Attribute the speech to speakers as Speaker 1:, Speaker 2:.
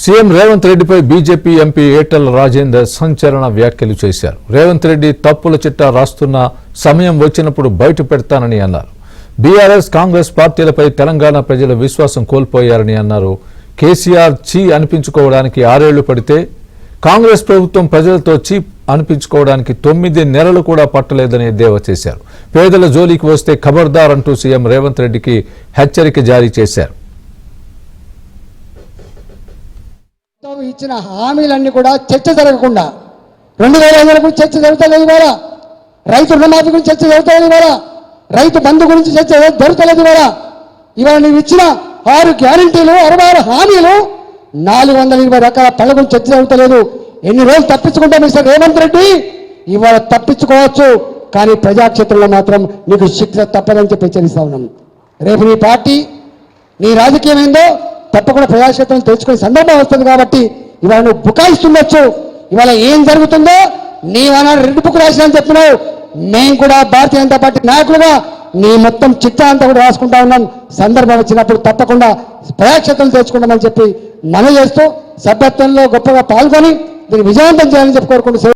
Speaker 1: CM Revanth రెడ్డిపై BJP MP Etela Rajender సంచలన వ్యాఖ్యలు చేశారు. రేవంత్ రెడ్డి తప్పుల చిట్టా రాస్తున్న సమయం వచ్చినప్పుడు బయట పెడతానని అన్నారు. బీఆర్ఎస్ కాంగ్రెస్ పార్టీలపై తెలంగాణ ప్రజల విశ్వాసం కోల్పోయారని అన్నారు. కేసీఆర్ చీ అనిపించుకోవడానికి 6 ఏళ్లు పడితే కాంగ్రెస్ ప్రభుత్వం ప్రజలతో చీ అనిపించుకోవడానికి 9 నెలలు కూడా పట్టలేదని ఎద్దేవా చేశారు. పేదల జోలికి వస్తే ఖబర్దార్ అంటూ సీఎం రేవంత్ రెడ్డికి హెచ్చరిక జారీ చేశారు.
Speaker 2: ఇచ్చిన హామీలన్నీ కూడా చర్చ జరగకుండా 2005 గురించి చర్చ జరుగుతలేదు. ఇవాళ రైతు రుణమాఫీ గురించి చర్చ జరుగుతలేదు. ఇవాళ రైతు బంధు గురించి చర్చ జరుగుతలేదు. ఇవాళ నువ్వు ఇచ్చిన 6 గ్యారంటీలు 66 హామీలు 420 రకాల పళ్ళ గురించి చర్చ జరుగుతలేదు. ఎన్ని రోజులు తప్పించుకుంటా మిస్టర్ రేవంత్ రెడ్డి? ఇవాళ తప్పించుకోవచ్చు, కానీ ప్రజాక్షేత్రంలో మాత్రం నీకు శిక్ష తప్పదని చెప్పి హెచ్చరిస్తా ఉన్నాం. రేపు నీ పార్టీ నీ రాజకీయం ఏందో తప్పకుండా ప్రజాక్షేత్రం తెలుసుకునే సందర్భం వస్తుంది. కాబట్టి ఇవాళ నువ్వు బుకాయిస్తుండొచ్చు. ఇవాళ ఏం జరుగుతుందో నీవన్నా రెడ్ బుక్ రాసినా చెప్పినావు. మేము కూడా భారతీయ జనతా పార్టీ నాయకులుగా నీ మొత్తం చిట్టా అంతా కూడా రాసుకుంటా ఉన్నాం. సందర్భం వచ్చినప్పుడు తప్పకుండా ప్రజాక్షేత్రం తెలుసుకుంటామని చెప్పి మనం చేస్తూ సభ్యత్వంలో గొప్పగా పాల్గొని దీన్ని విజయవంతం చేయాలని చెప్పి కోరుకుంటూ